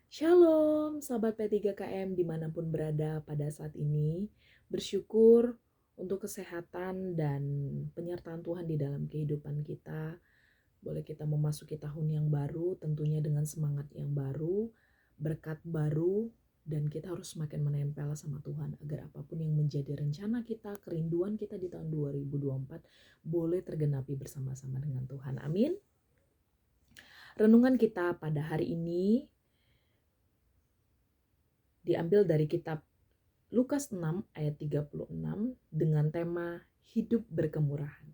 Shalom, sahabat P3KM dimanapun berada pada saat ini. Bersyukur untuk kesehatan dan penyertaan Tuhan di dalam kehidupan kita. Boleh kita memasuki tahun yang baru, tentunya dengan semangat yang baru, berkat baru, dan kita harus semakin menempel sama Tuhan agar apapun yang menjadi rencana kita, kerinduan kita di tahun 2024 boleh tergenapi bersama-sama dengan Tuhan. Amin. Renungan kita pada hari ini diambil dari kitab Lukas 6 ayat 36 dengan tema hidup berkemurahan.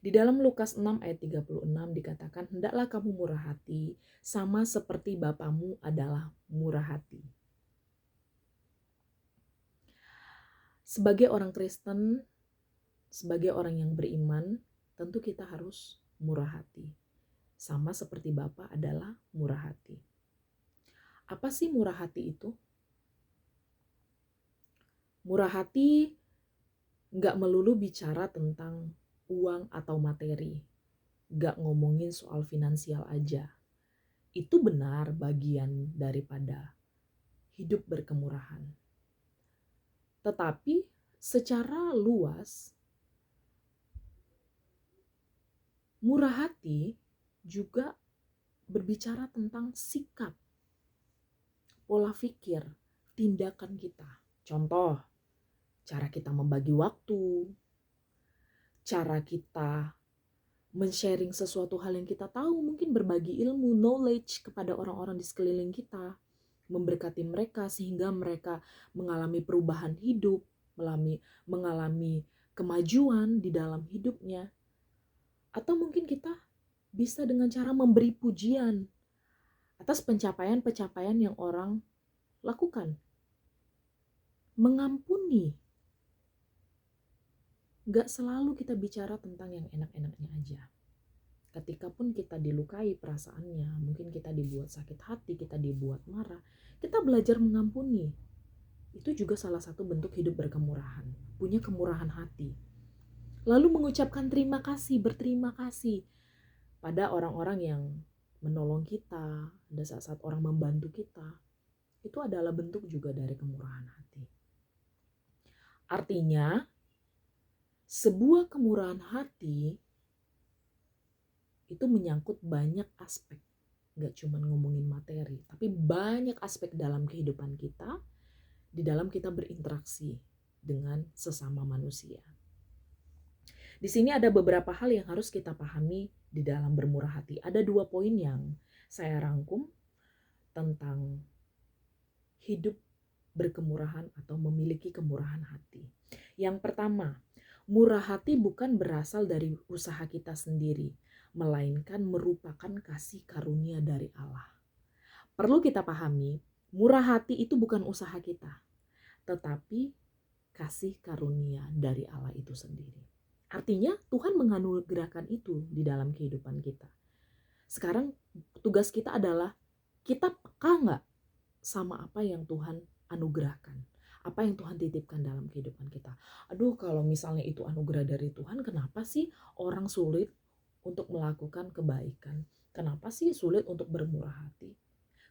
Di dalam Lukas 6 ayat 36 dikatakan, hendaklah kamu murah hati sama seperti Bapamu adalah murah hati. Sebagai orang Kristen, sebagai orang yang beriman, tentu kita harus murah hati. Sama seperti Bapa adalah murah hati. Apa sih murah hati itu? Murah hati gak melulu bicara tentang uang atau materi, gak ngomongin soal finansial aja. Itu benar bagian daripada hidup berkemurahan. Tetapi secara luas, murah hati juga berbicara tentang sikap, pola pikir, tindakan kita. Contoh, cara kita membagi waktu, cara kita men-sharing sesuatu hal yang kita tahu, mungkin berbagi ilmu, knowledge kepada orang-orang di sekeliling kita, memberkati mereka sehingga mereka mengalami perubahan hidup, mengalami kemajuan di dalam hidupnya. Atau mungkin kita bisa dengan cara memberi pujian atas pencapaian-pencapaian yang orang lakukan. Mengampuni. Gak selalu kita bicara tentang yang enak-enaknya aja. Ketika pun kita dilukai perasaannya, mungkin kita dibuat sakit hati, kita dibuat marah, kita belajar mengampuni. Itu juga salah satu bentuk hidup berkemurahan, punya kemurahan hati. Lalu mengucapkan terima kasih, berterima kasih pada orang-orang yang menolong kita, ada saat-saat orang membantu kita. Itu adalah bentuk juga dari kemurahan hati. Artinya, sebuah kemurahan hati itu menyangkut banyak aspek. Gak cuma ngomongin materi, tapi banyak aspek dalam kehidupan kita, di dalam kita berinteraksi dengan sesama manusia. Di sini ada beberapa hal yang harus kita pahami di dalam bermurah hati. Ada 2 poin yang saya rangkum tentang hidup berkemurahan atau memiliki kemurahan hati. Yang pertama, murah hati bukan berasal dari usaha kita sendiri, melainkan merupakan kasih karunia dari Allah. Perlu kita pahami, murah hati itu bukan usaha kita, tetapi kasih karunia dari Allah itu sendiri. Artinya Tuhan menganugerahkan itu di dalam kehidupan kita. Sekarang tugas kita adalah kita peka gak sama apa yang Tuhan anugerahkan, apa yang Tuhan titipkan dalam kehidupan kita. Aduh, kalau misalnya itu anugerah dari Tuhan, kenapa sih orang sulit untuk melakukan kebaikan? Kenapa sih sulit untuk bermurah hati?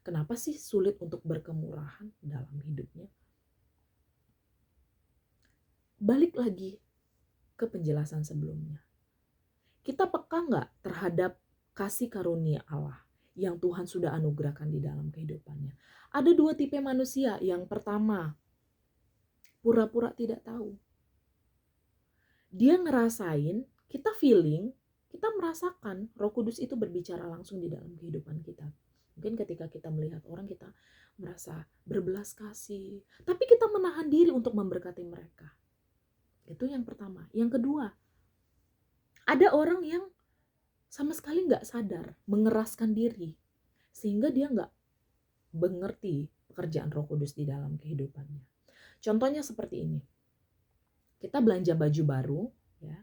Kenapa sih sulit untuk berkemurahan dalam hidupnya? Balik lagi ke penjelasan sebelumnya. Kita peka gak terhadap kasih karunia Allah yang Tuhan sudah anugerahkan di dalam kehidupannya? Ada 2 tipe manusia. Yang pertama, pura-pura tidak tahu. Dia ngerasain, kita feeling, kita merasakan Roh Kudus itu berbicara langsung di dalam kehidupan kita. Mungkin ketika kita melihat orang, kita merasa berbelas kasih, tapi kita menahan diri untuk memberkati mereka. Itu yang pertama. Yang kedua, ada orang yang sama sekali gak sadar, mengeraskan diri, sehingga dia gak mengerti pekerjaan Roh Kudus di dalam kehidupannya. Contohnya seperti ini. Kita belanja baju baru, ya.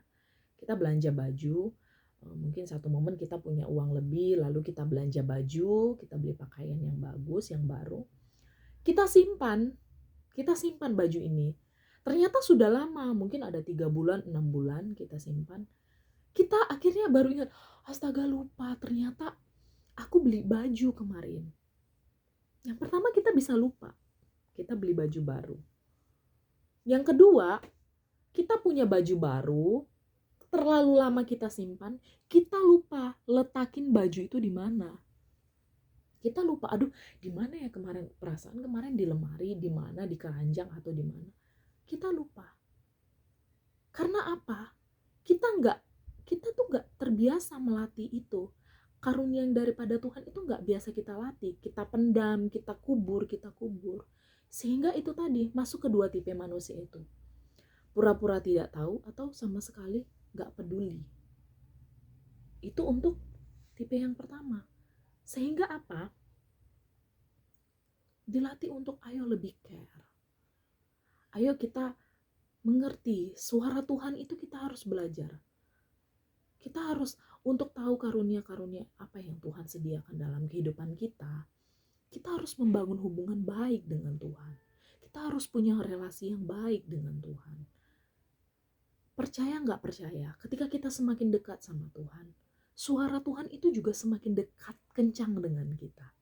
Kita belanja baju, mungkin satu momen kita punya uang lebih, lalu kita belanja baju, kita beli pakaian yang bagus, yang baru. Kita simpan baju ini. Ternyata sudah lama, mungkin ada 3 bulan, 6 bulan kita simpan. Kita akhirnya baru ingat, astaga lupa, ternyata Aku beli baju kemarin. Yang pertama kita bisa lupa, kita beli baju baru. Yang kedua, kita punya baju baru, terlalu lama kita simpan, kita lupa letakin baju itu di mana. Kita lupa, aduh di mana ya kemarin, perasaan kemarin di lemari, di mana, di keranjang atau di mana. Kita lupa. Karena apa? Kita tuh nggak terbiasa melatih itu. Karunia yang daripada Tuhan itu nggak biasa kita latih, kita pendam, kita kubur. Sehingga itu tadi masuk ke dua tipe manusia itu. Pura-pura tidak tahu atau sama sekali nggak peduli. Itu untuk tipe yang pertama. Sehingga apa? Dilatih untuk ayo lebih care. Ayo kita mengerti suara Tuhan itu, kita harus belajar. Kita harus untuk tahu karunia-karunia apa yang Tuhan sediakan dalam kehidupan kita. Kita harus membangun hubungan baik dengan Tuhan. Kita harus punya relasi yang baik dengan Tuhan. Percaya nggak percaya, ketika kita semakin dekat sama Tuhan, suara Tuhan itu juga semakin dekat, kencang dengan kita.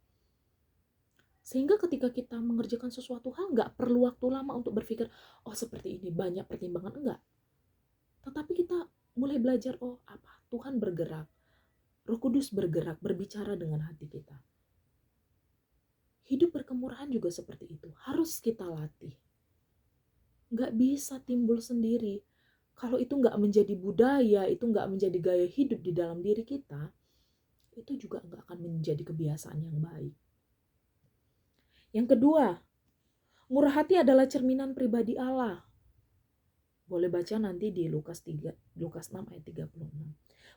Sehingga ketika kita mengerjakan sesuatu hal, nggak perlu waktu lama untuk berpikir, oh seperti ini, banyak pertimbangan, enggak. Tetapi kita mulai belajar, oh apa, Tuhan bergerak, Roh Kudus bergerak, berbicara dengan hati kita. Hidup berkemurahan juga seperti itu, harus kita latih. Nggak bisa timbul sendiri. Kalau itu nggak menjadi budaya, itu nggak menjadi gaya hidup di dalam diri kita, itu juga nggak akan menjadi kebiasaan yang baik. Yang kedua, murah hati adalah cerminan pribadi Allah. Boleh baca nanti di Lukas 6 ayat 36.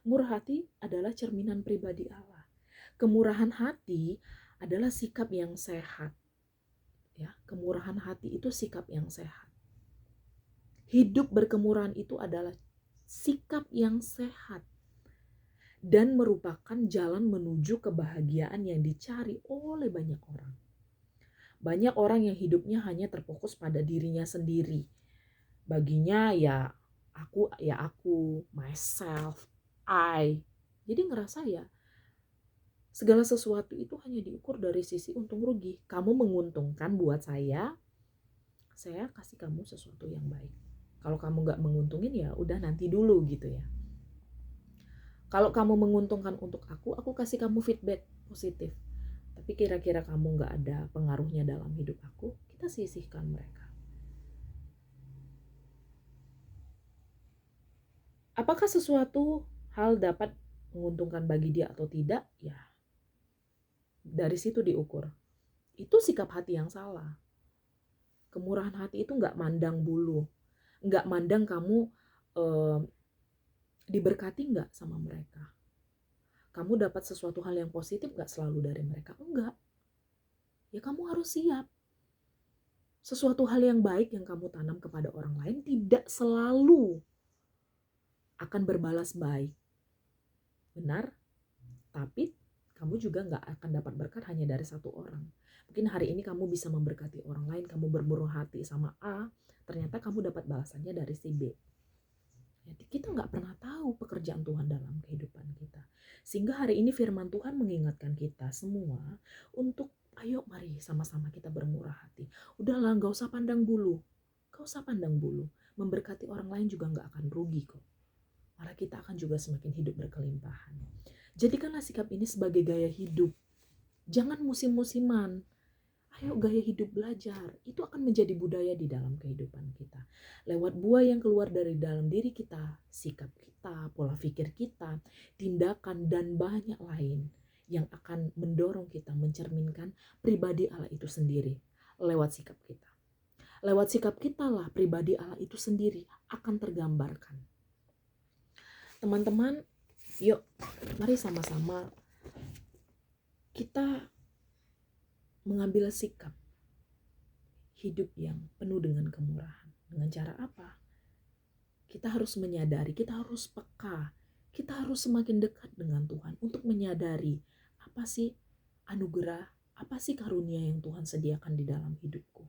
Murah hati adalah cerminan pribadi Allah. Kemurahan hati adalah sikap yang sehat. Ya, kemurahan hati itu sikap yang sehat. Hidup berkemurahan itu adalah sikap yang sehat dan merupakan jalan menuju kebahagiaan yang dicari oleh banyak orang. Banyak orang yang hidupnya hanya terfokus pada dirinya sendiri. Baginya ya aku, myself, I. Jadi ngerasa ya segala sesuatu itu hanya diukur dari sisi untung rugi. Kamu menguntungkan buat saya kasih kamu sesuatu yang baik. Kalau kamu gak menguntungin ya udah nanti dulu gitu ya. Kalau kamu menguntungkan untuk aku kasih kamu feedback positif. Tapi kira-kira kamu gak ada pengaruhnya dalam hidup aku, kita sisihkan mereka. Apakah sesuatu hal dapat menguntungkan bagi dia atau tidak? Ya, dari situ diukur. Itu sikap hati yang salah. Kemurahan hati itu gak mandang bulu. Gak mandang kamu diberkati gak sama mereka. Kamu dapat sesuatu hal yang positif gak selalu dari mereka? Enggak. Ya kamu harus siap. Sesuatu hal yang baik yang kamu tanam kepada orang lain tidak selalu akan berbalas baik. Benar? Tapi kamu juga gak akan dapat berkat hanya dari satu orang. Mungkin hari ini kamu bisa memberkati orang lain, kamu bermurah hati sama A, ternyata kamu dapat balasannya dari si B. Jadi kita gak pernah tahu pekerjaan Tuhan dalam kehidupan kita. Sehingga hari ini firman Tuhan mengingatkan kita semua untuk ayo mari sama-sama kita bermurah hati. Udahlah gak usah pandang bulu. Gak usah pandang bulu. Memberkati orang lain juga gak akan rugi kok. Malah kita akan juga semakin hidup berkelimpahan. Jadikanlah sikap ini sebagai gaya hidup. Jangan musim-musiman. Ayo gaya hidup belajar. Itu akan menjadi budaya di dalam kehidupan kita. Lewat buah yang keluar dari dalam diri kita, sikap kita, pola pikir kita, tindakan, dan banyak lain yang akan mendorong kita mencerminkan pribadi Allah itu sendiri lewat sikap kita. Lewat sikap kita lah pribadi Allah itu sendiri akan tergambarkan. Teman-teman, yuk mari sama-sama kita mengambil sikap hidup yang penuh dengan kemurahan. Dengan cara apa? Kita harus menyadari, kita harus peka, kita harus semakin dekat dengan Tuhan untuk menyadari apa sih anugerah, apa sih karunia yang Tuhan sediakan di dalam hidupku.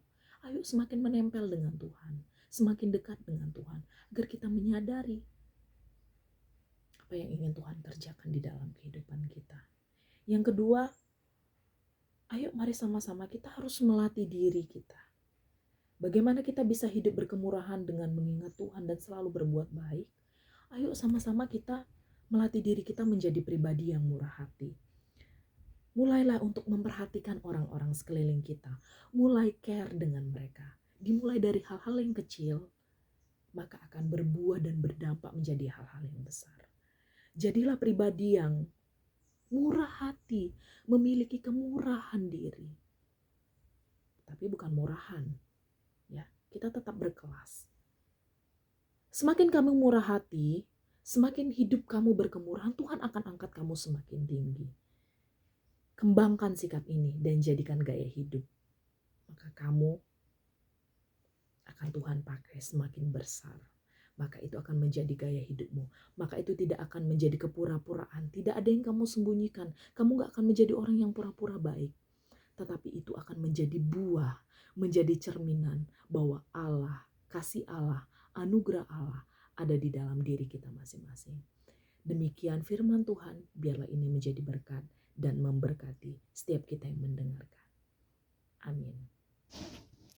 Ayo semakin menempel dengan Tuhan, semakin dekat dengan Tuhan, agar kita menyadari apa yang ingin Tuhan kerjakan di dalam kehidupan kita. Yang kedua, ayo mari sama-sama kita harus melatih diri kita. Bagaimana kita bisa hidup berkemurahan dengan mengingat Tuhan dan selalu berbuat baik? Ayo sama-sama kita melatih diri kita menjadi pribadi yang murah hati. Mulailah untuk memperhatikan orang-orang sekeliling kita. Mulai care dengan mereka. Dimulai dari hal-hal yang kecil, maka akan berbuah dan berdampak menjadi hal-hal yang besar. Jadilah pribadi yang murah hati, memiliki kemurahan diri. Tapi bukan murahan, ya. Kita tetap berkelas. Semakin kamu murah hati, semakin hidup kamu berkemurahan, Tuhan akan angkat kamu semakin tinggi. Kembangkan sikap ini dan jadikan gaya hidup. Maka kamu akan Tuhan pakai semakin besar. Maka itu akan menjadi gaya hidupmu. Maka itu tidak akan menjadi kepura-puraan. Tidak ada yang kamu sembunyikan. Kamu gak akan menjadi orang yang pura-pura baik. Tetapi itu akan menjadi buah, menjadi cerminan bahwa Allah, kasih Allah, anugerah Allah ada di dalam diri kita masing-masing. Demikian firman Tuhan, biarlah ini menjadi berkat dan memberkati setiap kita yang mendengarkan. Amin.